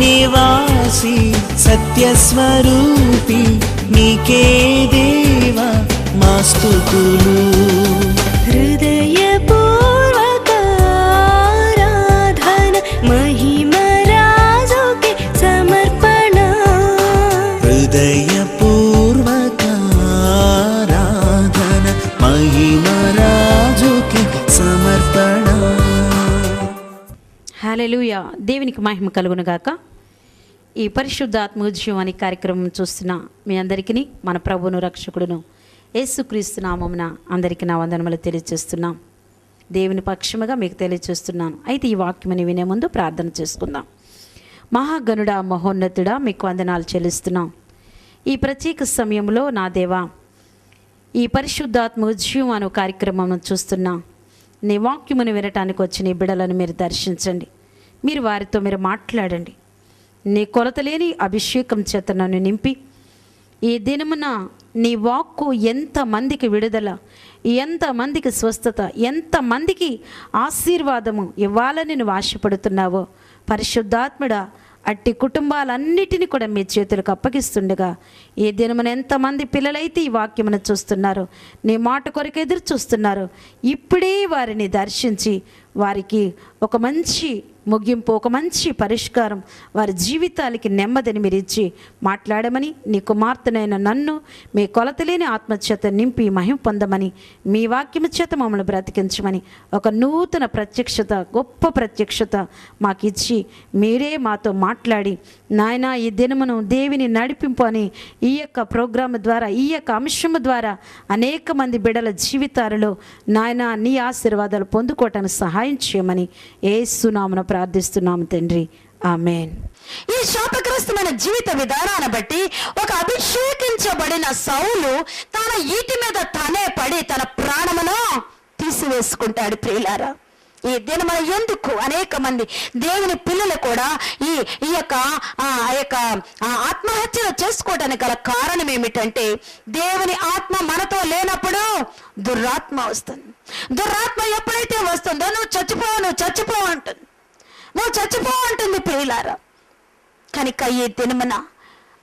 నివాసి సత్యస్వరూపి నీకే దేవా మా స్తుతులు. హృదయపూర్వక ఆరాధన మహిమ రాజుకే సమర్పణ. హృదయపూర్వక ఆరాధన మహిమ రాజుకే సమర్పణ. హల్లెలూయా. దేవునికి మహిమ కలుగును గాక. ఈ పరిశుద్ధాత్మ ఉద్యమం అనే కార్యక్రమం చూస్తున్న మీ అందరికీ మన ప్రభువును రక్షకుడును యేసుక్రీస్తు నామమున అందరికీ నా వందనములు తెలియజేస్తున్నాం. దేవుని పక్షముగా మీకు తెలియజేస్తున్నాను. అయితే ఈ వాక్యమని వినే ముందు ప్రార్థన చేసుకుందాం. మహాగణుడా, మహోన్నతుడా, మీకు వందనాలు చెల్లిస్తున్నాం. ఈ ప్రత్యేక సమయంలో నా దేవా, ఈ పరిశుద్ధాత్మ ఉద్యమం అనే కార్యక్రమం చూస్తున్నాం. నీ వాక్యమును వినటానికి వచ్చిన ఈ బిడ్డలను మీరు దర్శించండి. మీరు వారితో మీరు మాట్లాడండి. నీ కొలతలేని అభిషేకం చేత నన్ను నింపి ఈ దినమున నీ వాక్కు ఎంతమందికి విడుదల, ఎంతమందికి స్వస్థత, ఎంతమందికి ఆశీర్వాదము ఇవ్వాలని నువ్వు ఆశపడుతున్నావో పరిశుద్ధాత్ముడా, అట్టి కుటుంబాలన్నిటినీ కూడా మీ చేతులకు అప్పగిస్తుండగా ఈ దినమున ఎంతమంది పిల్లలైతే ఈ వాక్యమును చూస్తున్నారు, నీ మాట కొరకు ఎదురు చూస్తున్నారు, ఇప్పుడే వారిని దర్శించి వారికి ఒక మంచి ముగింపు, ఒక మంచి పరిష్కారం, వారి జీవితాలకి నెమ్మదిని మీరు ఇచ్చి మాట్లాడమని, నీ కుమార్తెనైన నన్ను మీ కొలతలేని ఆత్మచేత నింపి మహిమ పొందమని, మీ వాక్యము చేత మమ్మల్ని బ్రతికించమని, ఒక నూతన ప్రత్యక్షత, గొప్ప ప్రత్యక్షత మాకు ఇచ్చి మీరే మాతో మాట్లాడి నాయన ఈ దినమును దేవిని నడిపింపు అని ఈ యొక్క ప్రోగ్రాము ద్వారా, ఈ యొక్క అంశము ద్వారా అనేక మంది బిడ్డల జీవితాలలో నాయన నీ ఆశీర్వాదాలు పొందుకోవటానికి సహాయం చేయమని యేసు నామమున ప్రార్థిస్తున్నాము తండ్రి, ఆమేన్. ఈ శాపగ్రస్తమైన జీవిత విధానాన్ని బట్టి ఒక అభిషేకించబడిన సౌలు తన ఈటి మీద తనే పడి తన ప్రాణమును తీసివేసుకుంటాడు. ప్రియులారా, ఈ దినమున ఎందుకు అనేక మంది దేవుని పిల్లలు కూడా ఈ యొక్క ఆత్మహత్యలు చేసుకోవడానికి గల కారణం ఏమిటంటే, దేవుని ఆత్మ మనతో లేనప్పుడు దురాత్మ వస్తుంది. దురాత్మ ఎప్పుడైతే వస్తుందో నువ్వు చచ్చిపో అంటుంది ప్రియులారా. కనుక ఈ దినమున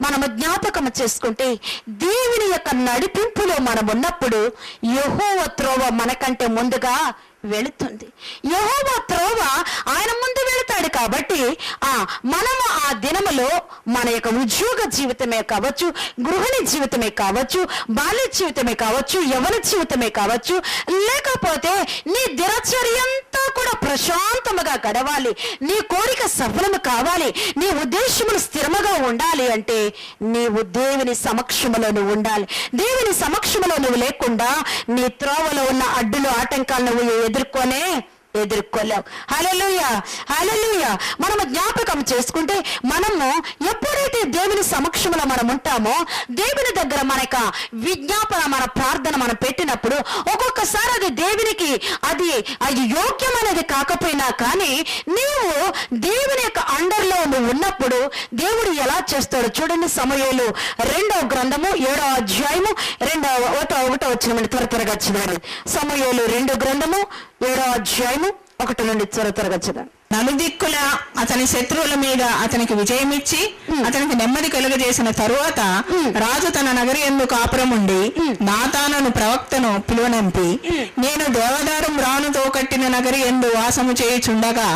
మనము జ్ఞాపకం చేసుకుంటే దేవుని యొక్క నడిపింపులో మనం ఉన్నప్పుడు యెహోవా త్రోవ మనకంటే ముందుగా వెళుతుంది. యెహోవా త్రోవ ఆయన ముందు వెళుతాడు. కాబట్టి మనము ఆ దినములో మన యొక్క ఉద్యోగ జీవితమే కావచ్చు, గృహిణి జీవితమే కావచ్చు, బాల్య జీవితమే కావచ్చు, యవ్వన జీవితమే కావచ్చు, లేకపోతే నీ దినచర్యంతా కూడా ప్రశాంతముగా గడవాలి, నీ కోరిక సఫలము కావాలి, నీ ఉద్దేశములు స్థిరముగా ఉండాలి అంటే నీవు దేవుని సమక్షములో నువ్వు ఉండాలి. దేవుని సమక్షములో నువ్వు లేకుండా నీ త్రోవలో ఉన్న అడ్డులు ఆటంకాలు నువ్వు ఎదుర్కోలేవు. హల్లెలూయా, హల్లెలూయా. మనము జ్ఞాపకం చేసుకుంటే మనము ఎప్పుడైతే దేవుని సమక్షంలో మనం ఉంటామో, దేవుని దగ్గర మన విజ్ఞాపన, మన ప్రార్థన మనం పెట్టినప్పుడు ఒక్కొక్కసారి అది దేవునికి అది యోగ్యమైనది కాకపోయినా కానీ నీవు దేవుని యొక్క అండర్లో నువ్వు ఉన్నప్పుడు దేవుడు ఎలా చేస్తాడు చూడండి. సమూయేలు 2వ గ్రంథము 7వ అధ్యాయము 1వ వచనం త్వరగా చదవండి. సమూయేలు 2వ గ్రంథము 7వ అధ్యాయము 1 నుండి త్వరగా చదవండి. నలుదిక్కుల అతని శత్రువుల మీద అతనికి విజయమిచ్చి అతనికి నెమ్మది కలుగజేసిన తరువాత రాజు తన నగరి యందు కాపురం ఉండి నాతానును ప్రవక్తను పిలువనంపి, నేను దేవదారు మ్రానుతో కట్టిన నగరి యందు వాసము చేయుచుండగా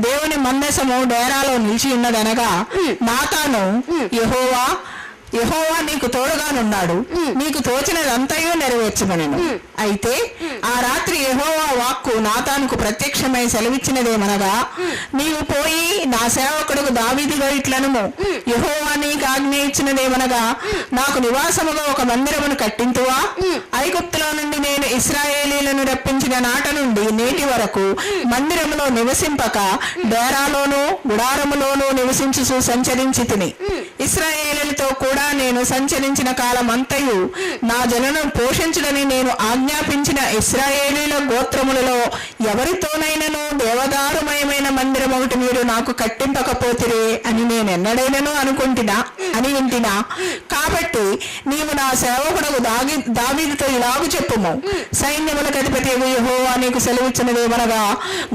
దేవుని మందసము డేరాలో నిలిచి ఉన్నదనగా, నాతాను యెహోవా నీకు తోడుగానున్నాడు, నీకు తోచినదంతయు నెరవేర్చమనెను. అయితే ఆ రాత్రి యెహోవా వాక్కు నాతానుకు ప్రత్యక్షమై సెలవిచ్చినదేమనగా, నీవు పోయి నా సేవకుడుకు దావీదుతో ఇట్లనుము, యెహోవా నీకు ఆజ్ఞ ఇచ్చినదేమనగా, నాకు నివాసముగా ఒక మందిరమును కట్టింతువా? ఐగుప్తులో నుండి నేను ఇశ్రాయేలీలను రప్పించిన నాట నుండి నేటి వరకు మందిరములో నివసింపక డేరాలోను గుడారములోను నివసించుచు సంచరించి తిని, ఇశ్రాయేలీలతో కూడా నేను సంచరించిన కాలమంతయు నా జననం పోషించుడని నేను ఆజ్ఞాపించిన ఇశ్రాయేలీల గోత్రములలో ఎవరితోనైనను దేవదారుమయమైన మందిరం ఒకటి మీరు నాకు కట్టింపకపోతిరే అని నేను ఎన్నడైనను అనుకుంటున్నా అని వింటినా. కాబట్టి నీవు నా సేవకుడకు దావీదుతో ఇలాగు చెప్పుము, సైన్యములకు అధిపతి యెహోవా నీకు సెలవిచ్చినదేమనగా,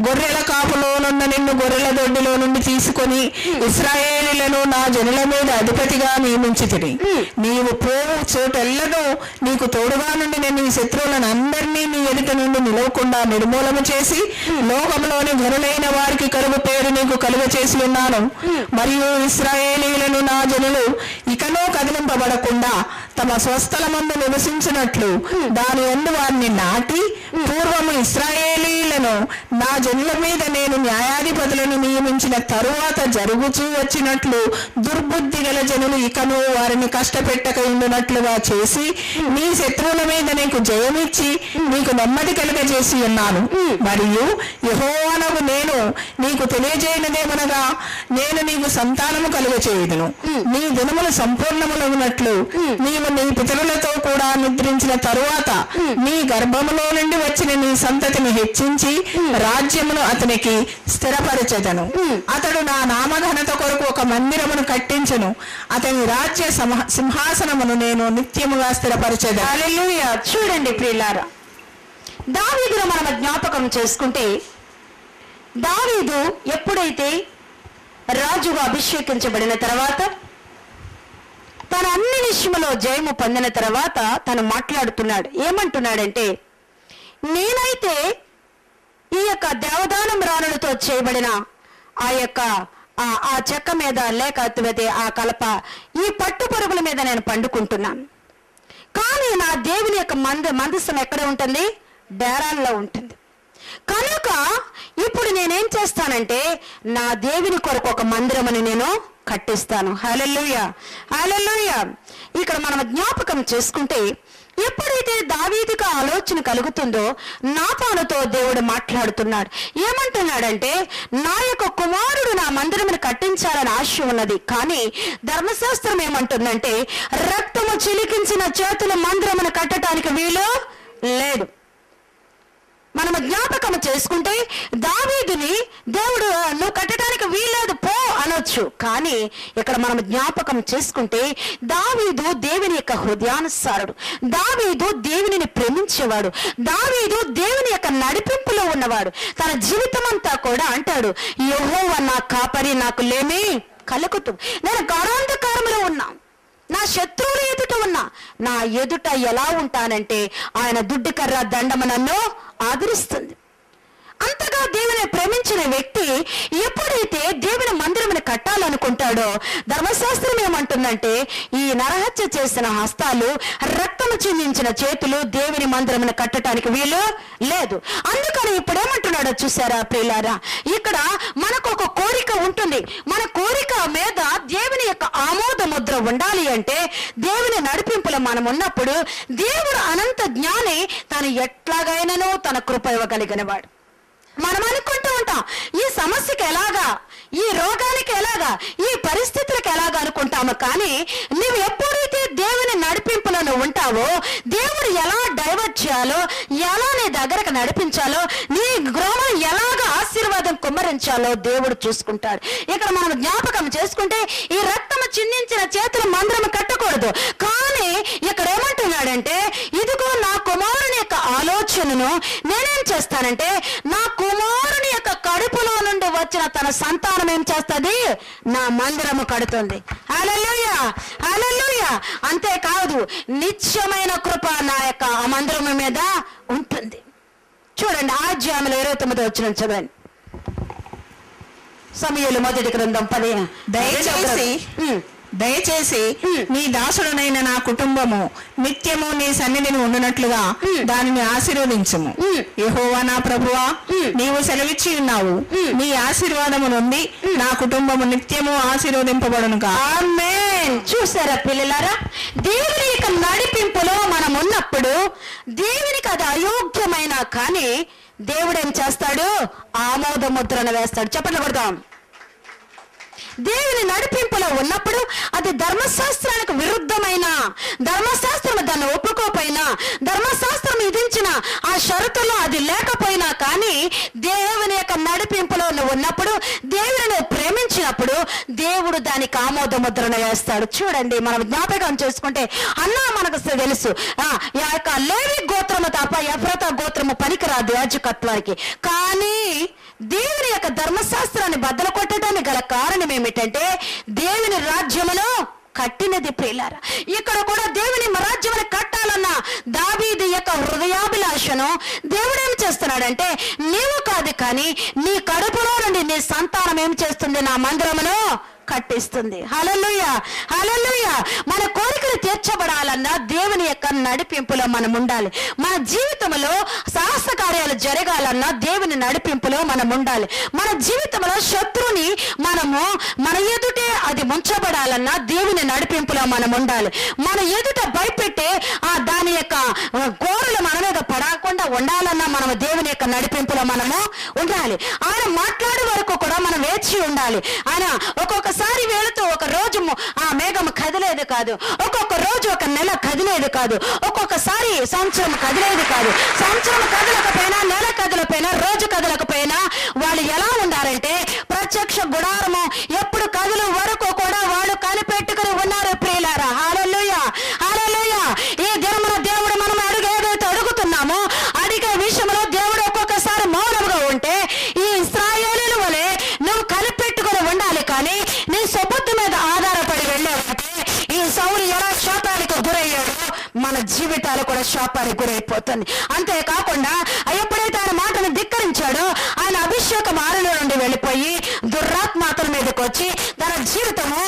గొర్రెల కాపులోనున్న నిన్ను గొర్రెల దొడ్డిలో నుండి తీసుకొని ఇశ్రాయేలీయులను నా జనుల మీద అధిపతిగా నియమించితిని. నీవు పోవు చోటెల్లను నీకు తోడుగా నుండి నేను నీ శత్రువులను అందరినీ నీ ఎదుట నుండి నిలవకుండా నిర్మూలన చేసి లోకంలోని ఘనులైన వారికి కరువు పేరు నీకు కలుగ చేసి ఉన్నాను. మరియు ఇశ్రాయేలీయులను నా జనులు ఇకనూ కదిలింపబడకుండా తమ స్వస్థలమందు నివసించినట్లు దాని యందు వారిని నాటి, పూర్వము ఇశ్రాయేలీయులను నా జనుల మీద నేను న్యాయాధిపతులను నియమించిన తరువాత జరుగుచూ వచ్చినట్లు దుర్బుద్ధి గల జనులు ఇకను వారిని కష్టపెట్టక ఉండునట్లుగా చేసి నీ శత్రువుల మీద నీకు జయమిచ్చి నీకు నెమ్మది కలుగజేసి ఉన్నాను. మరియు యెహోవానగు నేను నీకు తెలియజేయనిదేమనగా, నేను నీకు సంతానము కలుగచేయుదును. నీ దినములు సంపూర్ణములగునట్లు నీవు నీ పితరులతో కూడా నిద్రించిన తరువాత నీ గర్భములో నుండి వచ్చిన నీ సంతతిని హెచ్చించి రాజ్యమును అతనికి స్థిరపరచెదను. అతడు నా నామఘనత కొరకు ఒక మందిరమును కట్టించను. అతని రాజ్య సింహాసనమును నేను నిత్యముగా స్థిరపరచెదను. హల్లెలూయా. చూడండి ప్రియులారా, దావీదును మనం జ్ఞాపకం చేసుకుంటే, దావీదు ఎప్పుడైతే రాజుగా అభిషేకించబడిన తర్వాత, తన అన్ని విషయంలో జయము పొందిన తర్వాత తను మాట్లాడుతున్నాడు. ఏమంటున్నాడంటే, నేనైతే ఈ యొక్క దేవదానం రాణులతో చేయబడిన ఆ యొక్క ఆ చెక్క మీద లేకపోతే ఆ కలప, ఈ పట్టు పొరుగుల మీద నేను పండుకుంటున్నాను. కానీ నా దేవుని యొక్క మందసం ఎక్కడ ఉంటుంది? డేరాల్లో ఉంటుంది. కనుక ఇప్పుడు నేనేం చేస్తానంటే, నా దేవుని కొరకు ఒక మందిరమని నేను కట్టిస్తాను. హల్లెలూయా, హల్లెలూయా. ఇక్కడ మనం జ్ఞాపకం చేసుకుంటే, ఎప్పుడైతే దావీదుకు ఆలోచన కలుగుతుందో నాతానుతో దేవుడు మాట్లాడుతున్నాడు. ఏమంటున్నాడంటే, నా యొక్క కుమారుడు నా మందిరమును కట్టించాలని ఆశ ఉన్నది, కానీ ధర్మశాస్త్రం ఏమంటుందంటే, రక్తము చిలికించిన చేతుల మందిరమును కట్టడానికి వీలు లేదు. మనము జ్ఞాపకం చేసుకుంటే దావీదుని దేవుడు నువ్వు కట్టడానికి వీల్లేదు పో అనొచ్చు. కానీ ఇక్కడ మనం జ్ఞాపకం చేసుకుంటే దావీదు దేవుని యొక్క హృదయానుసారుడు, దావీదు దేవునిని ప్రేమించేవాడు, దావీదు దేవుని యొక్క నడిపింపులో ఉన్నవాడు. తన జీవితం అంతా కూడా అంటాడు, యెహోవా నా కాపరి, నాకు లేమి కలుగుతూ, నేను గాఢాంధకారములో ఉన్నా, నా శత్రువుల ఎదుట ఉన్నా, నా ఎదుట ఎలా ఉంటానంటే ఆయన దుడ్డికర్ర దండము నన్ను ఆదరిస్తుంది. అంతగా దేవుని ప్రేమించిన వ్యక్తి ఎప్పుడైతే దేవుని మందిరమును కట్టాలనుకుంటాడో, ధర్మశాస్త్రం ఏమంటుందంటే, ఈ నరహత్య చేసిన హస్తాలు, రక్తము చిందించిన చేతులు దేవుని మందిరమును కట్టడానికి వీలు లేదు. అందుకని ఇప్పుడు ఏమంటున్నాడో చూసారా ప్రియులారా, ఇక్కడ మనకు ఒక కోరిక ఉంటుంది. మన కోరిక మీద దేవుని యొక్క ఆమోద ముద్ర ఉండాలి అంటే, దేవుని నడిపింపులో మనం ఉన్నప్పుడు దేవుడు అనంత జ్ఞాని, తను ఎట్లాగైనానో తన కృప ఇవ్వగలిగిన వాడు. మనం అనుకుంటూ ఉంటాం, ఈ సమస్యకి ఎలాగా, ఈ రోగానికి ఎలాగా, ఈ పరిస్థితులకు ఎలాగా అనుకుంటాము. కానీ నువ్వు ఎప్పుడైతే దేవుని నడిపింపులో ఉంటావో, దేవుడు ఎలా డైవర్ట్ చేయాలో, ఎలా నీ దగ్గరకు నడిపించాలో, నీ గృహం ఎలాగ ఆశీర్వాదం కుమ్మరించాలో దేవుడు చూసుకుంటాడు. ఇక్కడ మనం జ్ఞాపకం చేసుకుంటే, ఈ రక్తము చిందించిన చేతుల మందిరం కట్టకూడదు. కానీ ఇక్కడ ఏమంటున్నాడంటే, ఇదిగో నా కుమారుని యొక్క ఆలోచనను నేనేం చేస్తానంటే, నా కుమారుని యొక్క కడుపులో నుండి వచ్చిన తన సంతానం ఏం చేస్తుంది? నా మందిరము కడుతుంది. హల్లెలూయా, హల్లెలూయా. అంతేకాదు, నిత్యమైన కృప నా యొక్క ఆ మందిరము మీద ఉంటుంది. చూడండి, ఆద్యాములు 29 వచ్చిన చదవండి. సమూయేలు మొదటి గ్రంథం 10. దయచేసి నీ దాసుడనైన నా కుటుంబము నిత్యము నీ సన్నిధిని ఉండునట్లుగా దానిని ఆశీర్వదించుము. యెహోవా నా ప్రభువా, నీవు సెలవిచ్చి ఉన్నావు, నీ ఆశీర్వాదము నుండి నా కుటుంబము నిత్యము ఆశీర్వదింపబడునుగా. ఆమేన్. చూసారా పిల్లలారా, దేవుని యొక్క నడిపింపులో మనం ఉన్నప్పుడు దేవునికి అది అయోగ్యమైన కానీ దేవుడు ఏం చేస్తాడు? ఆమోద ముద్రను వేస్తాడు. చెప్పండి కొడతాం. దేవుని నడిపింపులో ఉన్నప్పుడు అది ధర్మశాస్త్రానికి విరుద్ధమైన, ధర్మశాస్త్రం దాన్ని ఒప్పుకోపోయినా, ధర్మశాస్త్రం విధించిన ఆ షరతుల్లో అది లేకపోయినా కానీ దేవుని యొక్క నడిపింపులో నువ్వు ఉన్నప్పుడు, దేవుని నువ్వు ప్రేమించినప్పుడు దేవుడు దానికి ఆమోద ముద్రను వేస్తాడు. చూడండి, మనం జ్ఞాపకం చేసుకుంటే అన్నా మనకు తెలుసు, ఆ యొక్క లేవి గోత్రము తప్ప ఎఫ్రాతా గోత్రము పనికిరాదు యాజకత్వానికి. కానీ దేవుని యొక్క ధర్మశాస్త్రాన్ని బద్దలు కొట్టడానికి గల కారణం ఏమిటంటే దేవుని రాజ్యమును కట్టినది ప్రియులారా. ఇక్కడ కూడా దేవుని రాజ్యమును కట్టాలన్న దావీదు యొక్క హృదయాభిలాషను దేవుడు ఏం చేస్తున్నాడంటే, నీవు కాదు కానీ నీ కడుపులో నుండి నీ సంతానం ఏం చేస్తుంది, నా మందిరమును కట్టిస్తుంది. హల్లెలూయా, హల్లెలూయా. మన కోరికలు తీర్చబడాలన్నా దేవుని యొక్క నడిపింపులో మనం ఉండాలి. మన జీవితంలో సాహస కార్యాలు జరగాలన్నా దేవుని నడిపింపులో మనం ఉండాలి. మన జీవితంలో శత్రుని మనము మన ఎదుటే అది ముంచబడాలన్నా దేవుని నడిపింపులో మనం ఉండాలి. మన ఎదుట భయపెట్టే దాని యొక్క కోరలు మన మీద పడకుండా ఉండాలన్నా మనం దేవుని యొక్క నడిపింపులో మనము ఉండాలి. ఆయన మాట్లాడే వరకు కూడా మనం వేచి ఉండాలి. ఆయన ఒక్కొక్కసారి వెళుతూ ఒక రోజు ఆ మేఘం కదిలేదు కాదు, ఒక్కొక్క రోజు ఒక నెల కదిలేదు కాదు, ఒక్కొక్కసారి సంవత్సరం కదిలేదు కాదు. సంవత్సరం కదలకపోయినా, నెల కదలకపోయినా, రోజు కదలకపోయినా వాళ్ళు ఎలా ఉండారంటే ప్రత్యక్ష గుడారము ఎప్పుడు కదులు వరకు కూడా వాళ్ళు కనిపెట్టుకుని ఉన్నారు ప్రియులారా. హల్లెలూయా, హల్లెలూయా. ఈ దినమున దేవుడు మనం ఏదైతే అడుగుతున్నామో అడిగే విషయంలో దేవుడు ఒక్కొక్కసారి మౌనంగా ఉంటే ఈ ఇశ్రాయేలీయుల వలె నువ్వు కనిపెట్టుకుని ఉండాలి. కానీ నీ సొబుద్ధి మీద ఆధారపడి వెళ్ళావంటే ఈ సౌలు ఎలా శాపానికి గురయ్యాడో మన జీవితాలు కూడా శాపానికి గురైపోతుంది. అంతేకాకుండా ఎప్పుడైతే ఆయన మాటను ధిక్కరించాడో ఆయన అభిషేకం ఆరులో నుండి వెళ్ళిపోయి దురాత్మాతల మీదకి వచ్చి తన జీవితము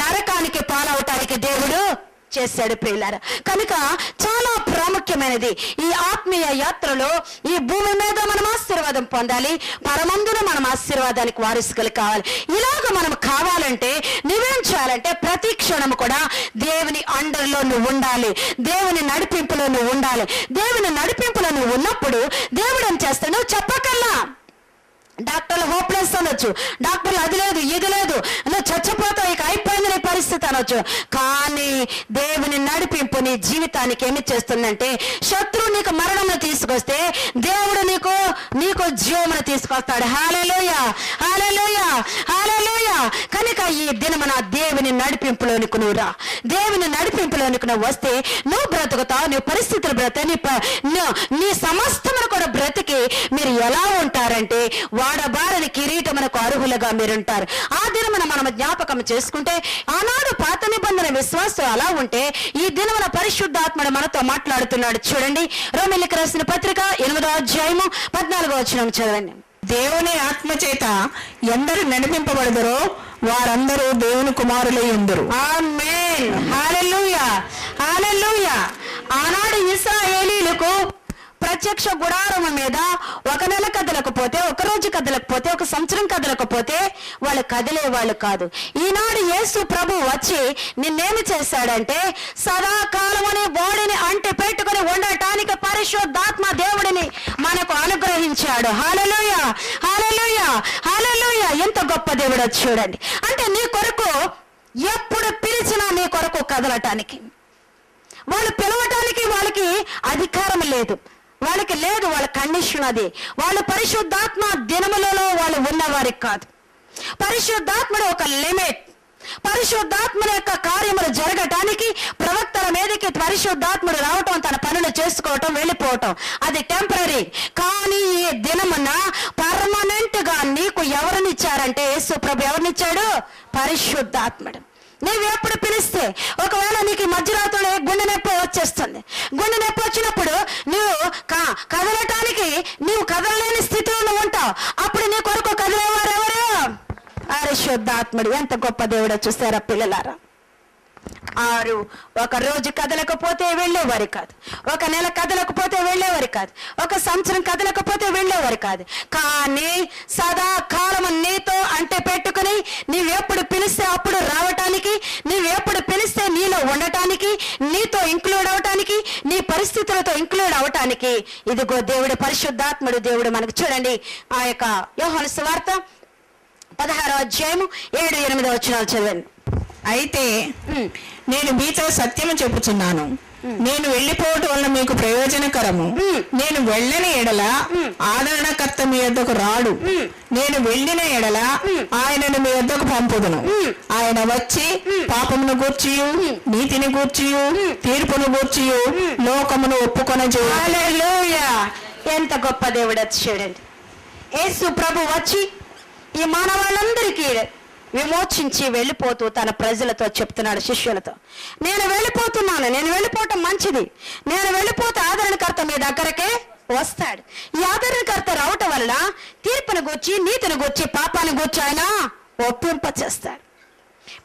నరకానికి పాలవటానికి దేవుడు చేశాడు ప్రియులారా. కనుక చాలా ప్రాముఖ్యమైనది ఈ ఆత్మీయ యాత్రలో. ఈ భూమి మీద మనం ఆశీర్వాదం పొందాలి, పరమందున మనం ఆశీర్వాదానికి వారసులు కావాలి. ఇలాగ మనం కావాలంటే నువ్వేం చేయాలంటే ప్రతి క్షణము కూడా దేవుని అండర్లో నువ్వు ఉండాలి, దేవుని నడిపింపులో నువ్వు ఉండాలి. దేవుని నడిపింపులో నువ్వు ఉన్నప్పుడు దేవుడు ఏం చేస్తాడు, నువ్వు చెప్పకల్లా. డాక్టర్లు హోప్లెస్ అనొచ్చు, డాక్టర్లు అది లేదు ఇది లేదు, నువ్వు చచ్చిపోతావు, ఇక అయిపోయింది నీ పరిస్థితి అనొచ్చు. కానీ దేవుని నడిపింపు నీ జీవితానికి ఏమి చేస్తుందంటే, శత్రువు నీకు మరణమును తీసుకొస్తే దేవుడు నీకు జీవమును తీసుకొస్తాడు. హల్లెలూయా, హల్లెలూయా, హల్లెలూయా. కనుక ఈ దినమున దేవుని నడిపింపులోనికి నువ్వు రా. దేవుని నడిపింపులోనికి నువ్వు వస్తే నువ్వు బ్రతుకుతావు, నీ పరిస్థితులు నీ సమస్తమును కూడా బ్రతికి మీరు ఎలా ఉంటారంటే వాడబారని కిరీటమునకు అర్హులుగా మీరుంటారు. ఆ దినమున మనం జ్ఞాపకం చేసుకుంటే ఆనాడు పాత నిబంధన విశ్వాసం అలా ఉంటే ఈ దినమున పరిశుద్ధాత్ముడు మనతో మాట్లాడుతున్నాడు. చూడండి, రోమీయులకు రాసిన పత్రిక 8వ అధ్యాయము 14వ వచనం చదవండి. దేవుని ఆత్మ చేత ఎందరు నడిపింపబడదరో వారందరూ దేవుని కుమారులై ఉందరు. ఆమేన్, హల్లెలూయా, హల్లెలూయా. ఆనాడు ఇశ్రాయేలీయులకు ప్రత్యక్ష గుడారము మీద ఒక నెల కదలకపోతే, ఒక రోజు కదలకపోతే, ఒక సంవత్సరం కదలకపోతే వాళ్ళు కదిలే వాళ్ళు కాదు. ఈనాడు యేసు ప్రభు వచ్చి నిన్నేమి చేశాడంటే సదాకాలం అనే బాడీని అంటి పెట్టుకుని ఉండటానికి పరిశుద్ధాత్మ దేవుడిని మనకు అనుగ్రహించాడు. హల్లెలూయా, హల్లెలూయా, హల్లెలూయా. ఎంత గొప్ప దేవుడో చూడండి. అంటే నీ కొరకు ఎప్పుడు పిలిచినా నీ కొరకు కదలటానికి, వాళ్ళు పిలవటానికి వాళ్ళకి అధికారం లేదు, వాళ్ళకి లేదు, వాళ్ళ కండిషన్ అది. వాళ్ళు పరిశుద్ధాత్మ దినములలో వాళ్ళు ఉన్నవారికి కాదు. పరిశుద్ధాత్ముడు ఒక లిమిట్. పరిశుద్ధాత్ముల యొక్క కార్యములు జరగటానికి ప్రవక్తల మీదకి పరిశుద్ధాత్ముడు రావటం, తన పనులు చేసుకోవటం, వెళ్ళిపోవటం అది టెంపరీ. కానీ ఈ దినమున పర్మనెంట్ గా నీకు ఎవరినిచ్చారంటే యేసు ప్రభు ఎవరినిచ్చాడు? పరిశుద్ధాత్ముడు. నువ్వు ఎప్పుడు పిలిస్తే, ఒకవేళ నీకు మధ్యరాత్రులు గుండె నొప్పి వచ్చేస్తుంది, గుండె నొప్పి వచ్చినప్పుడు నువ్వు కదలటానికి నీవు కదలలేని స్థితిలో నువ్వు ఉంటావు. అప్పుడు నీ కొరకు కదిలేవారు ఎవరు? పరిశుద్ధాత్ముడు. ఎంత గొప్ప దేవుడో చూస్తారా పిల్లలారా. ఒక రోజు కదలకపోతే వెళ్ళేవారు కాదు, ఒక నెల కదలకపోతే వెళ్ళేవారు కాదు, ఒక సంవత్సరం కదలకపోతే వెళ్ళేవారు కాదు. కానీ సదాకాలం నీతో అంటే పెట్టుకుని నీవెప్పుడు పిలిస్తే అప్పుడు రావటానికి, నీవెప్పుడు పిలిస్తే నీలో ఉండటానికి, నీతో ఇంక్లూడ్ అవటానికి, నీ పరిస్థితులతో ఇంక్లూడ్ అవటానికి ఇదిగో దేవుడు పరిశుద్ధాత్ముడు దేవుడు మనకు. చూడండి, ఆ యొక్క యోహాను సువార్త 16వ అధ్యాయము 7-8 వచనాలు చదవండి. అయితే నేను మీతో సత్యము చెప్పుచున్నాను, నేను వెళ్ళిపోవటం వల్ల మీకు ప్రయోజనకరము. నేను వెళ్ళని ఎడల ఆదరణకర్త మీ యొద్దకు రాడు, నేను వెళ్ళిన ఎడల ఆయనను మీ యొద్దకు పంపుదును. ఆయన వచ్చి పాపమును గూర్చియు నీతిని గూర్చియు తీర్పును గూర్చియు లోకమును ఒప్పుకొనజేయు. హల్లెలూయా! ఎంత గొప్ప దేవుడు చూడండి. యేసు ప్రభు వచ్చి ఈ మానవాళ్ళందరికీ విమోచించి వెళ్ళిపోతూ తన ప్రజలతో చెప్తున్నాడు, శిష్యులతో, నేను వెళ్ళిపోతున్నాను, నేను వెళ్ళిపోవటం మంచిది, నేను వెళ్ళిపోతే ఆదరణకర్త మీ దగ్గరకే వస్తాడు. ఈ ఆదరణకర్త రావటం వలన తీర్పును గూర్చి నీతిని గూర్చి పాపాన్ని గూర్చి ఆయన ఒప్పింపచేస్తాడు.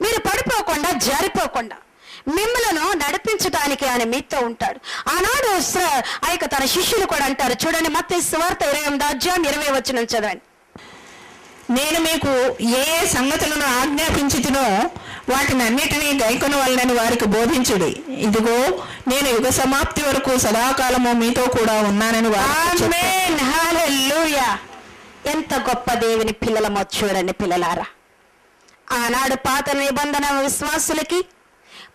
మీరు పడిపోకుండా జారిపోకుండా మిమ్మలను నడిపించడానికి ఆయన మీతో ఉంటాడు. ఆనాడు ఆ యొక్క తన శిష్యులు కూడా అంటారు, చూడండి మత్తయి సువార్త 28వ అధ్యాయం 20వ వచనం చదవండి. నేను మీకు ఏ ఏ సంగతులను ఆజ్ఞాపించుతునో వాటిని అన్నిటినీ గైకొన వలనని వారికి బోధించుడి. ఇదిగో నేను యుగ సమాప్తి వరకు సదాకాలము మీతో కూడా ఉన్నానని ఆమేన్. హల్లెలూయా! ఎంత గొప్ప దేవుని పిల్లలమో చూడండి పిల్లలారా. ఆనాడు పాత నిబంధన విశ్వాసులకి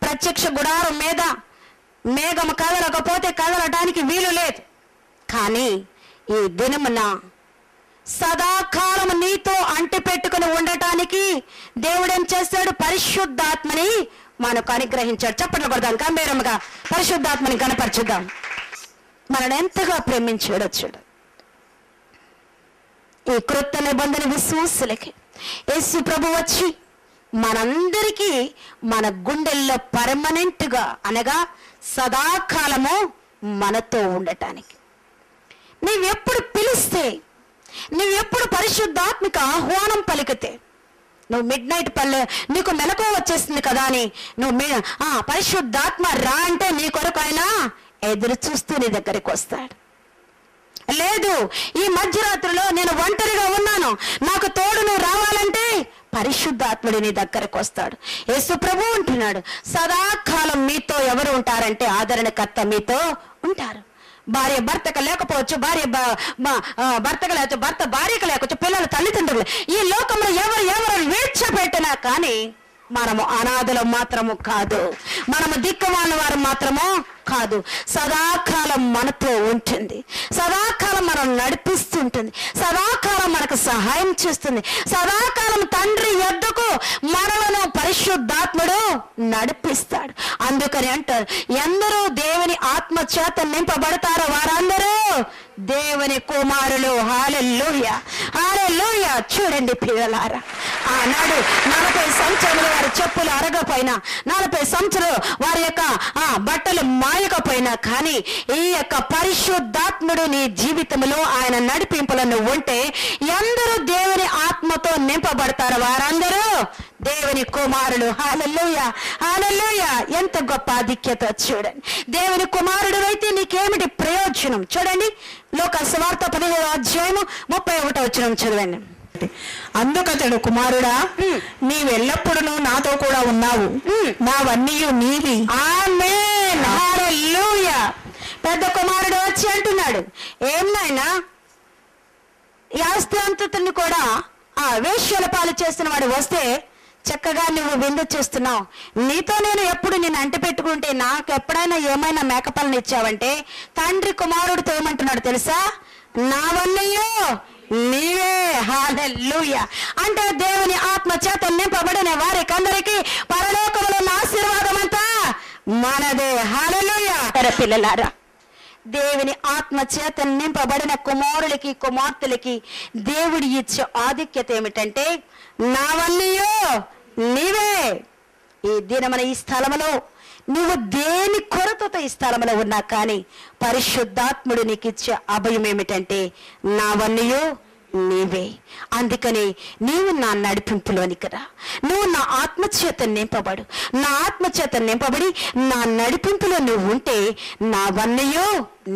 ప్రత్యక్ష గుడారం మీద మేఘం కదలకపోతే కదలటానికి వీలు లేదు. కానీ ఈ దినమున సదాకాలం నీతో అంటి పెట్టుకుని ఉండటానికి దేవుడేం చేస్తాడు? పరిశుద్ధాత్మని మనకు అనుగ్రహించాడు. చప్పట్లు కొడదాం గంభీరంగా, పరిశుద్ధాత్మని కనపరచుద్దాం. మనల్ని ఎంతగా ప్రేమించాడో చూడు. ఈ క్రొత్త నిబంధన విశ్వాసులకి యేసు ప్రభు వచ్చి మనందరికీ మన గుండెల్లో పర్మనెంట్గా అనగా సదాకాలము మనతో ఉండటానికి నీవెప్పుడు పిలిస్తే, నువ్వెప్పుడు పరిశుద్ధాత్మిక ఆహ్వానం పలికితే, నువ్వు మిడ్ నైట్ నీకు మెలకువ వచ్చేస్తుంది కదా అని నువ్వు పరిశుద్ధాత్మ రా అంటే నీ కొరకు ఆయన ఎదురు చూస్తూ నీ దగ్గరికి వస్తాడు. లేదు ఈ మధ్యరాత్రిలో నేను ఒంటరిగా ఉన్నాను, నాకు తోడు నువ్వు రావాలంటే పరిశుద్ధాత్ముడు నీ దగ్గరకు వస్తాడు. యేసు ప్రభు అంటున్నాడు, సదాకాలం మీతో ఎవరు ఉంటారంటే ఆదరణకర్త మీతో ఉంటారు. భార్య భర్తకు లేకపోవచ్చు, భర్తకు లేకపోవచ్చు, భర్త భార్యకు లేకపోవచ్చు, పిల్లలు తల్లిదండ్రులు, ఈ లోకంలో ఎవరు విడిచిపెట్టినా కానీ మనము అనాథలం మాత్రము కాదు, మనము దిక్కుమాలిన వారు మాత్రము కాదు. సదాకాలం మనతో ఉంటుంది, సదాకాలం మనం నడిపిస్తుంటుంది, సదాకాలం మనకు సహాయం చేస్తుంది, సదాకాలం తండ్రి యొద్దకు మనలను పరిశుద్ధాత్ముడు నడిపిస్తాడు. అందుకని అంటారు, ఎందరూ దేవుని ఆత్మ చేత నింపబడతారో వారందరూ దేవుని కుమారులు. హల్లెలూయా, హల్లెలూయా. చూడండి పిల్లలారా, ఆనాడు 40 సంవత్సరాలు వారి చెప్పులు అరగపోయినా, 40 సంవత్సరాలు వారి యొక్క బట్టలు మాయకపోయినా కానీ ఈ యొక్క పరిశుద్ధాత్ముడు నీ జీవితంలో ఆయన నడిపింపులను ఉంటే ఎందరూ దేవుని ఆత్మతో నింపబడతారు వారందరూ దేవుని కుమారులు. హల్లెలూయా, హల్లెలూయా. ఎంత గొప్ప ఆధిక్యత చూడండి. దేవుని కుమారుడు అయితే నీకేమిటి ప్రయోజనం? చూడండి లోక సువార్త 15వ అధ్యాయము 31వ వచనం చదవండి. అందుకతడు, కుమారుడా నీవెల్లప్పుడూ నాతో కూడా ఉన్నావు, నావన్నీ నీవి. ఆమేన్, హల్లెలూయా. పెద్ద కుమారుడు వచ్చి అంటున్నాడు, ఏం నాయనా ఈ ఆస్తి అంతటిని కూడా వేశ్యల పాలు చేస్తున్న వాడు వస్తే చక్కగా నువ్వు విందు చేస్తున్నావు, నీతో నేను ఎప్పుడు నేను అంటి పెట్టుకుంటే నాకు ఎప్పుడైనా ఏమైనా మేకపాలను ఇచ్చావంటే తండ్రి కుమారుడితో ఏమంటున్నాడు తెలుసా? నావన్నయ్యో నీవే. హల్లెలూయా. అంటే దేవుని ఆత్మ చేత నింపబడిన వారికందరికీ పరలోకములో ఆశీర్వాదం అంతా మనదే. హల్లెలూయా. పిల్లలారా, దేవుని ఆత్మ చేత నింపబడిన కుమారులకి కుమార్తెలకి దేవుడు ఇచ్చే ఆధిక్యత ఏమిటంటే నావన్నయ్యో నీవే. ఈ దినమన ఈ స్థలములో నువ్వు దేని కొరతతో ఈ స్థలంలో ఉన్నా కానీ పరిశుద్ధాత్ముడు నీకు ఇచ్చే అభయం ఏమిటంటే నావన్నయ్యో నీవే. అందుకని నీవు నా నడిపింపులోనికి రా, నువ్వు నా ఆత్మచేత నింపబడు, నా ఆత్మచేత నింపబడి నా నడిపింపులో నువ్వు ఉంటే నావన్నయ్యో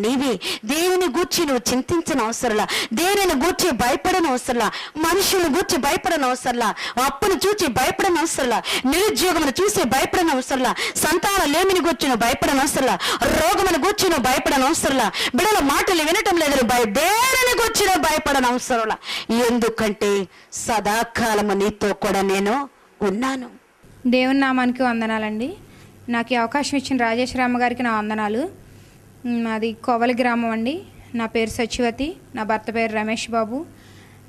నీవే. దేవుని గూర్చి నువ్వు చింతించిన అవసరంలా, దేనిని గూర్చి భయపడని అవసరంలా, మనుషులను గూర్చి భయపడని అవసరంలా, అప్పును చూచి భయపడని అవసరంలా, నిరుద్యోగమును చూసి భయపడని అవసరంలా, సంతాన లేమిని గూర్చి నువ్వు భయపడని అవసరంలా, రోగమును గూర్చి నువ్వు భయపడని అవసరంలా, బిడ్డల మాటలు వినటం లేదు దేనిని గూర్చి నువ్వు భయపడని అవసరంలా. ఎందుకంటే సదాకాలము నీతో కూడా నేను ఉన్నాను. దేవుని నామానికి వందనాలండి. నాకు ఈ అవకాశం ఇచ్చిన రాజేశ్వరమ్మ గారికి నా వందనాలు. మాది కోవలి గ్రామం అండి. నా పేరు సచివతి, నా భర్త పేరు రమేష్ బాబు.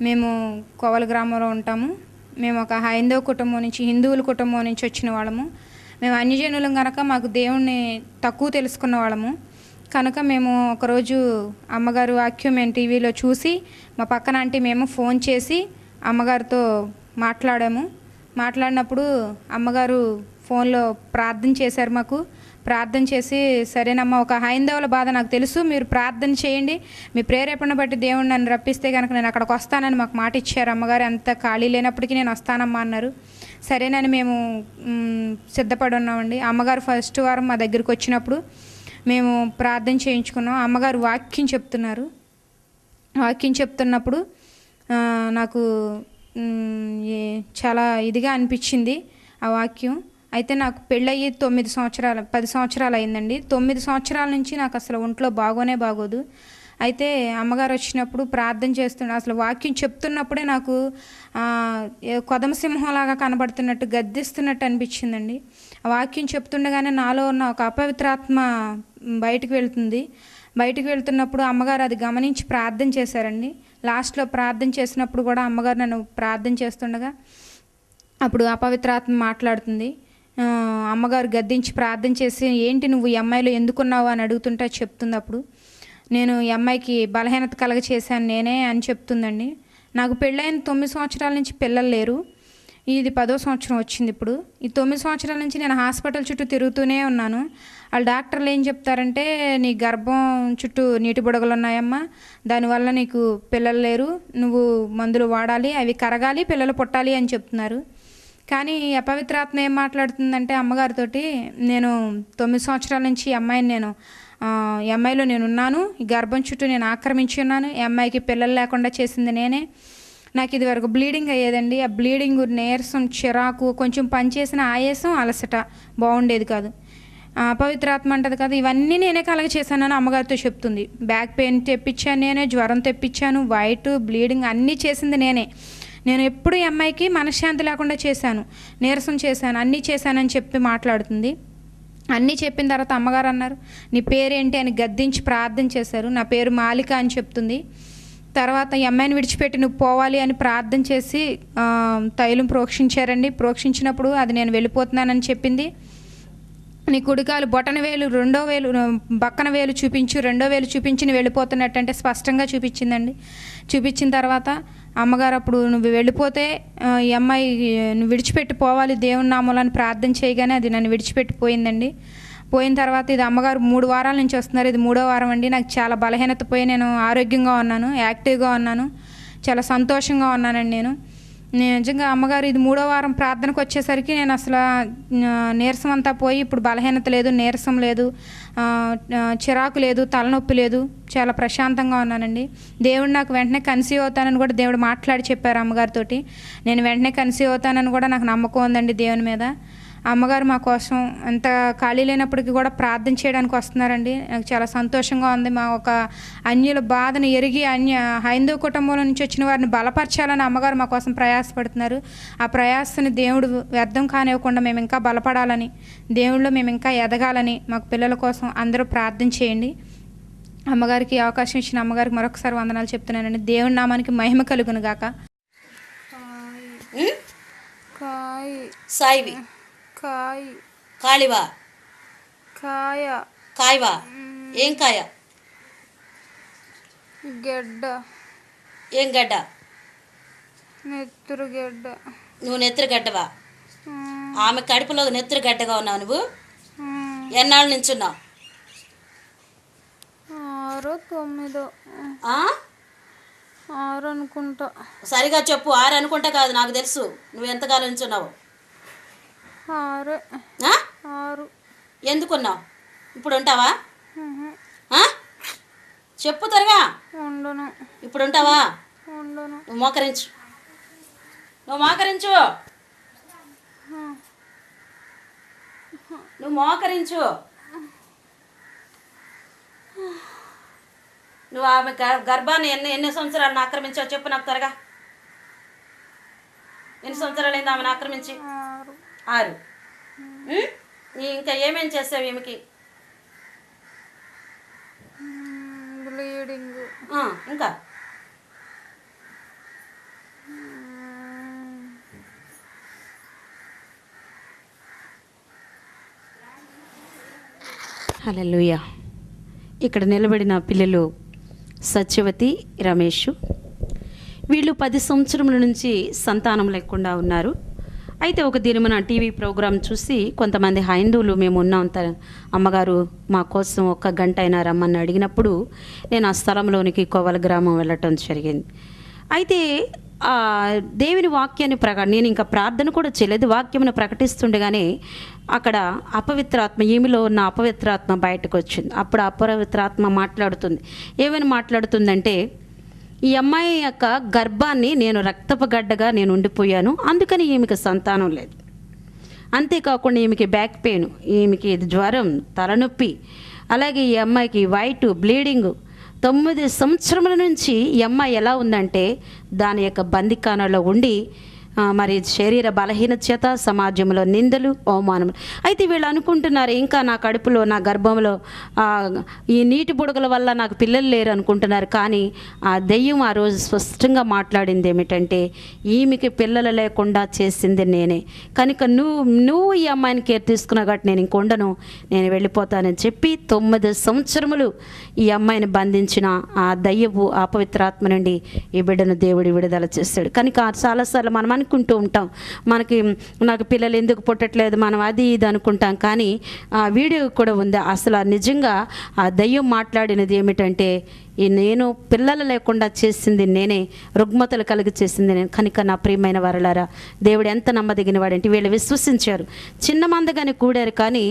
మేము కోవలి గ్రామంలో ఉంటాము. మేము ఒక హైందవ కుటుంబం నుంచి, హిందువుల కుటుంబం నుంచి వచ్చిన వాళ్ళము. మేము అన్యజనులం కనుక మాకు దేవుణ్ణి తక్కువ తెలుసుకున్న వాళ్ళము కనుక మేము ఒకరోజు అమ్మగారు వాక్యం మేము టీవీలో చూసి మా పక్కన ఆంటీ మేము ఫోన్ చేసి అమ్మగారితో మాట్లాడినప్పుడు అమ్మగారు ఫోన్లో ప్రార్థన చేశారు. మాకు ప్రార్థన చేసి, సరేనమ్మా, ఒక హైందవుల బాధ నాకు తెలుసు, మీరు ప్రార్థన చేయండి, మీ ప్రేరేపణ బట్టి దేవుడు నన్ను రప్పిస్తే కనుక నేను అక్కడికి వస్తానని మాకు మాట ఇచ్చారు. అమ్మగారు అంత ఖాళీ లేనప్పటికీ నేను వస్తానమ్మా అన్నారు. సరేనని మేము సిద్ధపడి ఉన్నామండి. అమ్మగారు ఫస్ట్ వారం మా దగ్గరికి వచ్చినప్పుడు మేము ప్రార్థన చేయించుకున్నాం. అమ్మగారు వాక్యం చెప్తున్నప్పుడు నాకు చాలా ఇదిగా అనిపించింది ఆ వాక్యం. అయితే నాకు పెళ్ళయ్యి 10 సంవత్సరాలు అయిందండి. 9 సంవత్సరాల నుంచి నాకు అసలు ఒంట్లో బాగోదు. అయితే అమ్మగారు వచ్చినప్పుడు ప్రార్థన చేస్తుండే, అసలు వాక్యం చెప్తున్నప్పుడే నాకు కొదమసింహంలాగా కనబడుతున్నట్టు, గద్దిస్తున్నట్టు అనిపించిందండి. ఆ వాక్యం చెప్తుండగానే నాలో ఉన్న ఒక అపవిత్రాత్మ బయటికి వెళ్తున్నప్పుడు అమ్మగారు అది గమనించి ప్రార్థన చేశారండి. లాస్ట్లో ప్రార్థన చేసినప్పుడు కూడా అమ్మగారు నన్ను ప్రార్థన చేస్తుండగా అప్పుడు అపవిత్రాత్మ మాట్లాడుతుంది. అమ్మగారు గద్దించి ప్రార్థన చేసి, ఏంటి నువ్వు ఈ అమ్మాయిలో ఎందుకున్నావు అని అడుగుతుంటే చెప్తుంది. అప్పుడు నేను ఈ అమ్మాయికి బలహీనత కలగ చేశాను నేనే అని చెప్తుందండి. నాకు పెళ్ళైన 9 సంవత్సరాల నుంచి పిల్లలు లేరు. ఇది 10వ సంవత్సరం వచ్చింది ఇప్పుడు. ఈ 9 సంవత్సరాల నుంచి నేను హాస్పిటల్ చుట్టూ తిరుగుతూనే ఉన్నాను. వాళ్ళు డాక్టర్లు ఏం చెప్తారంటే, నీ గర్భం చుట్టూ నీటి బుడగలు ఉన్నాయమ్మా, దానివల్ల నీకు పిల్లలు లేరు, నువ్వు మందులు వాడాలి, అవి కరగాలి, పిల్లలు పుట్టాలి అని చెప్తున్నారు. కానీ అపవిత్రాత్మ ఏం మాట్లాడుతుందంటే అమ్మగారితోటి, నేను 9 సంవత్సరాల నుంచి ఈ అమ్మాయిలో నేను ఉన్నాను, ఈ గర్భం చుట్టూ నేను ఆక్రమించి ఉన్నాను, ఈ అమ్మాయికి పిల్లలు లేకుండా చేసింది నేనే. నాకు ఇది వరకు బ్లీడింగ్ అయ్యేదండి. ఆ బ్లీడింగ్, నీరసం, చిరాకు, కొంచెం పనిచేసిన ఆయాసం, అలసట బాగుండేది కాదు. అపవిత్రాత్మ అంటది కదా, ఇవన్నీ నేనే కలగ చేశానని అమ్మగారితో చెప్తుంది. బ్యాక్ పెయిన్ తెప్పించాను నేనే, జ్వరం తెప్పించాను, వైట్ బ్లీడింగ్ అన్నీ చేసింది నేనే. నేను ఎప్పుడు ఈ అమ్మాయికి మనశ్శాంతి లేకుండా చేశాను, నీరసం చేశాను, అన్నీ చేశానని చెప్పి మాట్లాడుతుంది. అన్నీ చెప్పిన తర్వాత అమ్మగారు అన్నారు, నీ పేరేంటి అని గద్దించి ప్రార్థన చేశారు. నా పేరు మాలిక అని చెప్తుంది. తర్వాత ఈ అమ్మాయిని విడిచిపెట్టి నువ్వు పోవాలి అని ప్రార్థన చేసి తైలం ప్రోక్షించారండి. ప్రోక్షించినప్పుడు అది నేను వెళ్ళిపోతున్నానని చెప్పింది. నీ కుడికాలు బొటన వేలు, రెండో వేలు, బక్కన వేలు చూపించు, రెండో వేలు చూపించి నువ్వు వెళ్ళిపోతున్నట్టు అంటే స్పష్టంగా చూపించిందండి. చూపించిన తర్వాత అమ్మగారు అప్పుడు నువ్వు వెళ్ళిపోతే ఈ అమ్మాయి నువ్వు విడిచిపెట్టి పోవాలి దేవుని నామూలని ప్రార్థన చేయగానే అది నన్ను విడిచిపెట్టి పోయిందండి. పోయిన తర్వాత ఇది అమ్మగారు 3 వారాల నుంచి వస్తున్నారు, ఇది 3వ వారం అండి. నాకు చాలా బలహీనత పోయి నేను ఆరోగ్యంగా ఉన్నాను, యాక్టివ్గా ఉన్నాను, చాలా సంతోషంగా ఉన్నానండి. నేను నిజంగా అమ్మగారు ఇది 3వ వారం ప్రార్థనకు వచ్చేసరికి నేను అసలు నీరసం అంతా పోయి ఇప్పుడు బలహీనత లేదు, నీరసం లేదు, చిరాకు లేదు, తలనొప్పి లేదు, చాలా ప్రశాంతంగా ఉన్నానండి. దేవుడు నాకు వెంటనే కన్సీవ్ అవుతానని కూడా దేవుడు మాట్లాడి చెప్పారు అమ్మగారితోటి. నేను వెంటనే కన్సీవ్ అవుతానని కూడా నాకు నమ్మకం ఉందండి దేవుని మీద. అమ్మగారు మా కోసం ఎంత ఖాళీ లేనప్పటికీ కూడా ప్రార్థన చేయడానికి వస్తున్నారండి. నాకు చాలా సంతోషంగా ఉంది. మా ఒక అన్యుల బాధను ఎరిగి హైందవ కుటుంబంలో నుంచి వచ్చిన వారిని బలపరచాలని అమ్మగారు మా కోసం ప్రయాసపడుతున్నారు. ఆ ప్రయాసని దేవుడు వ్యర్థం కానివ్వకుండా మేము ఇంకా బలపడాలని, దేవుళ్ళో మేము ఇంకా ఎదగాలని మాకు పిల్లల కోసం అందరూ ప్రార్థన చేయండి. అమ్మగారికి అవకాశం ఇచ్చిన అమ్మగారికి మరొకసారి వందనాలు చెప్తున్నానండి. దేవుని నామానికి మహిమ కలుగును గాక. సాయివి కాళివా కాయవా ఏం కాయ? గడ్డ. ఏం గడ్డ? నెత్తురు గడ్డ. నువ్వు నెత్తురు గడ్డవా? ఆమె కడుపులో నెత్తురు గడ్డగా ఉన్నావు నువ్వు? ఎన్నాళ్ళ నుంచున్నావు? 6 అనుకుంటా. సరిగా చెప్పు. 6 అనుకుంటా కాదు, నాకు తెలుసు నువ్వు ఎంతకాలం నుంచున్నావు. 6. ఎందుకున్నావు? ఇప్పుడు ఉంటావా? చెప్పు త్వరగా. ఉండను. ఇప్పుడు ఉంటావా? ఉండను. నువ్వు మోకరించు. నువ్వు మోకరించు. నువ్వు మోకరించు. నువ్వు ఆమె గర్భాన్ని ఎన్ని సంవత్సరాలను ఆక్రమించావు చెప్పు నాకు త్వరగా. ఎన్ని సంవత్సరాలు అయింది ఆమెను ఆక్రమించి? 6. ఇంకా ఏమేం చేసావు ఈమెకి? బ్లీడింగ్. ఇంకా హల్లెలూయా. ఇక్కడ నిలబడిన పిల్లలు సత్యవతి, రమేష్. వీళ్ళు 10 సంవత్సరముల నుంచి సంతానం లేకుండా ఉన్నారు. అయితే ఒక దినమున టీవీ ప్రోగ్రాం చూసి కొంతమంది హైందువులు మేము ఉన్నాం అమ్మగారు మా కోసం 1 గంట అయినా రమ్మని అడిగినప్పుడు నేను ఆ స్థలంలోనికి కోవల గ్రామం వెళ్ళటం జరిగింది. అయితే దేవుని వాక్యాన్ని నేను ఇంకా ప్రార్థన కూడా చేయలేదు, వాక్యమును ప్రకటిస్తుండగానే అక్కడ అపవిత్రాత్మ, ఈమెలో ఉన్న అపవిత్రాత్మ బయటకు వచ్చింది. అప్పుడు అపవిత్రాత్మ మాట్లాడుతుంది. ఏమని మాట్లాడుతుందంటే, ఈ అమ్మాయి యొక్క గర్భాన్ని నేను రక్తపు గడ్డగా నేను ఉండిపోయాను, అందుకని ఈమెకి సంతానం లేదు. అంతేకాకుండా ఈమెకి బ్యాక్ పెయిన్, ఈమెకి జ్వరం, తలనొప్పి, అలాగే ఈ అమ్మాయికి వైట్ బ్లీడింగ్. 9 సంవత్సరముల నుంచి ఈ అమ్మాయి ఎలా ఉందంటే దాని యొక్క బందికానలో ఉండి మరి శరీర బలహీనత చేత సమాజంలో నిందలు, అవమానములు. అయితే వీళ్ళు అనుకుంటున్నారు ఇంకా నా కడుపులో, నా గర్భంలో ఈ నీటి బుడగల వల్ల నాకు పిల్లలు లేరు అనుకుంటున్నారు. కానీ ఆ దెయ్యం ఆ రోజు స్పష్టంగా మాట్లాడింది ఏమిటంటే, ఈమెకి పిల్లలు లేకుండా చేసింది నేనే, కనుక నువ్వు ఈ అమ్మాయిని కేర్ తీసుకున్నా కాబట్టి నేను ఇంక ఉండను, నేను వెళ్ళిపోతానని చెప్పి 9 సంవత్సరములు ఈ అమ్మాయిని బంధించిన ఆ దయ్యపు అపవిత్రాత్మ నుండి ఈ బిడ్డను దేవుడు విడుదల చేస్తాడు. కనుక చాలాసార్లు మనం అనుకుంటూ ఉంటాం, నాకు పిల్లలు ఎందుకు పుట్టట్లేదు, మనం అది ఇది అనుకుంటాం. కానీ ఆ వీడియో కూడా ఉంది. అసలు నిజంగా ఆ దయ్యం మాట్లాడినది ఏమిటంటే, నేను పిల్లలు లేకుండా చేసింది నేనే, రుగ్మతలు కలిగి చేసింది నేను. కనుక నా ప్రియమైన వారలారా, దేవుడు ఎంత నమ్మదగిన వాడంటే వీళ్ళు విశ్వసించారు, చిన్న మందగానే కూడారు. కానీ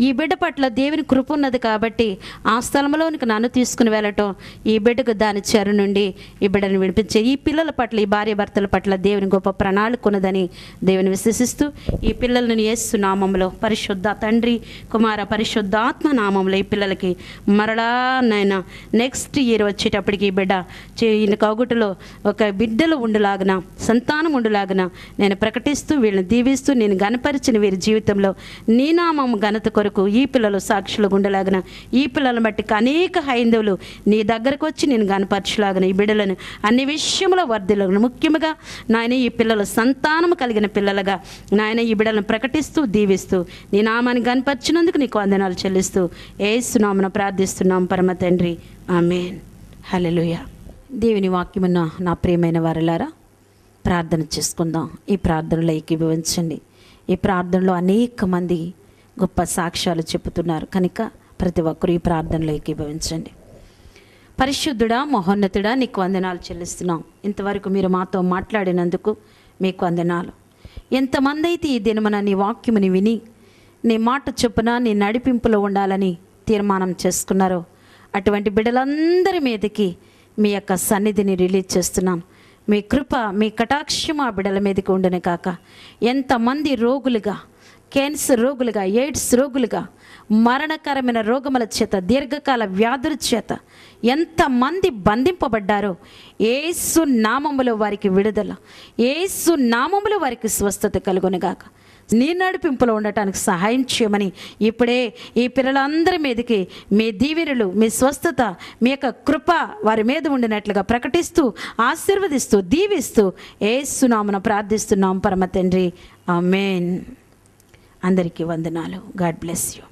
ఈ బిడ్డ పట్ల దేవుని కృప ఉన్నది కాబట్టి ఆ స్థలంలోనికి నన్ను తీసుకుని వెళ్ళటం, ఈ బిడ్డకు దాని చెరు నుండి ఈ బిడ్డను విడిపించే, ఈ పిల్లల పట్ల, ఈ భార్య భర్తల పట్ల దేవుని గొప్ప ప్రణాళిక ఉన్నదని దేవుని విశ్వసిస్తూ ఈ పిల్లలను యేసు నామములో, పరిశుద్ధ తండ్రి కుమార పరిశుద్ధాత్మ నామంలో ఈ పిల్లలకి మరలా నాయన నెక్స్ట్ ఇయర్ వచ్చేటప్పటికి ఈ బిడ్డ ఈయన కౌగుటలో ఒక బిడ్డలు ఉండులాగున, సంతానం ఉండులాగున నేను ప్రకటిస్తూ వీళ్ళని దీవిస్తూ నేను గణపరిచిన వీరి జీవితంలో నీ నామం ఘనత కొరకు ఈ పిల్లలు సాక్షులు ఉండలాగున, ఈ పిల్లలను బట్టి అనేక హైందవులు నీ దగ్గరకు వచ్చి నేను గణపరచులాగున, ఈ బిడ్డలను అన్ని విషయంలో వర్ధిల్లాగున, ముఖ్యంగా నాయన ఈ పిల్లలు సంతానం కలిగిన పిల్లలుగా నాయన ఈ బిడ్డలను ప్రకటిస్తూ దీవిస్తూ నీ నామాన్ని గణపరిచినందుకు నీకు వందనాలు చెల్లిస్తూ యేసు నామమున ప్రార్థిస్తున్నాం పరమ తండ్రి, ఆమేన్. హల్లెలూయా. దేవుని వాక్యమున్న నా ప్రియమైన వారలారా, ప్రార్థన చేసుకుందాం. ఈ ప్రార్థనలో ఏకీభవించండి. ఈ ప్రార్థనలో అనేక మంది గొప్ప సాక్ష్యాలు చెబుతున్నారు కనుక ప్రతి ఒక్కరు ఈ ప్రార్థనలో ఏకీభవించండి. పరిశుద్ధుడా, మహోన్నతుడా, నీకు వందనాలు చెల్లిస్తున్నాం. ఇంతవరకు మీరు మాతో మాట్లాడినందుకు మీకు వందనాలు. ఎంతమంది అయితే ఈ దినమున నీ వాక్యముని విని నీ మాట చొప్పున నీ నడిపింపులో ఉండాలని తీర్మానం చేసుకున్నారో అటువంటి బిడ్డలందరి మీదకి మీ యొక్క సన్నిధిని రిలీజ్ చేస్తున్నాం. మీ కృప, మీ కటాక్షం ఆ బిడ్డల మీదకి ఉండును కాక. ఎంతమంది రోగులుగా, క్యాన్సర్ రోగులుగా, ఎయిడ్స్ రోగులుగా, మరణకరమైన రోగముల చేత, దీర్ఘకాల వ్యాధుల చేత ఎంతమంది బంధింపబడ్డారో యేసు నామములో వారికి విడుదల, యేసు నామములో వారికి స్వస్థత కలుగునుగాక. నీ నడిపింపులో ఉండటానికి సహాయం చేయమని ఇప్పుడే ఈ పిల్లలందరి మీదకి మీ దీవెనలు, మీ స్వస్థత, మీ యొక్క కృప వారి మీద ఉండినట్లుగా ప్రకటిస్తూ ఆశీర్వదిస్తూ దీవిస్తూ యేసు నామమున ప్రార్థిస్తున్నాం పరమ తండ్రి, ఆమేన్. అందరికీ వందనాలు. God bless you.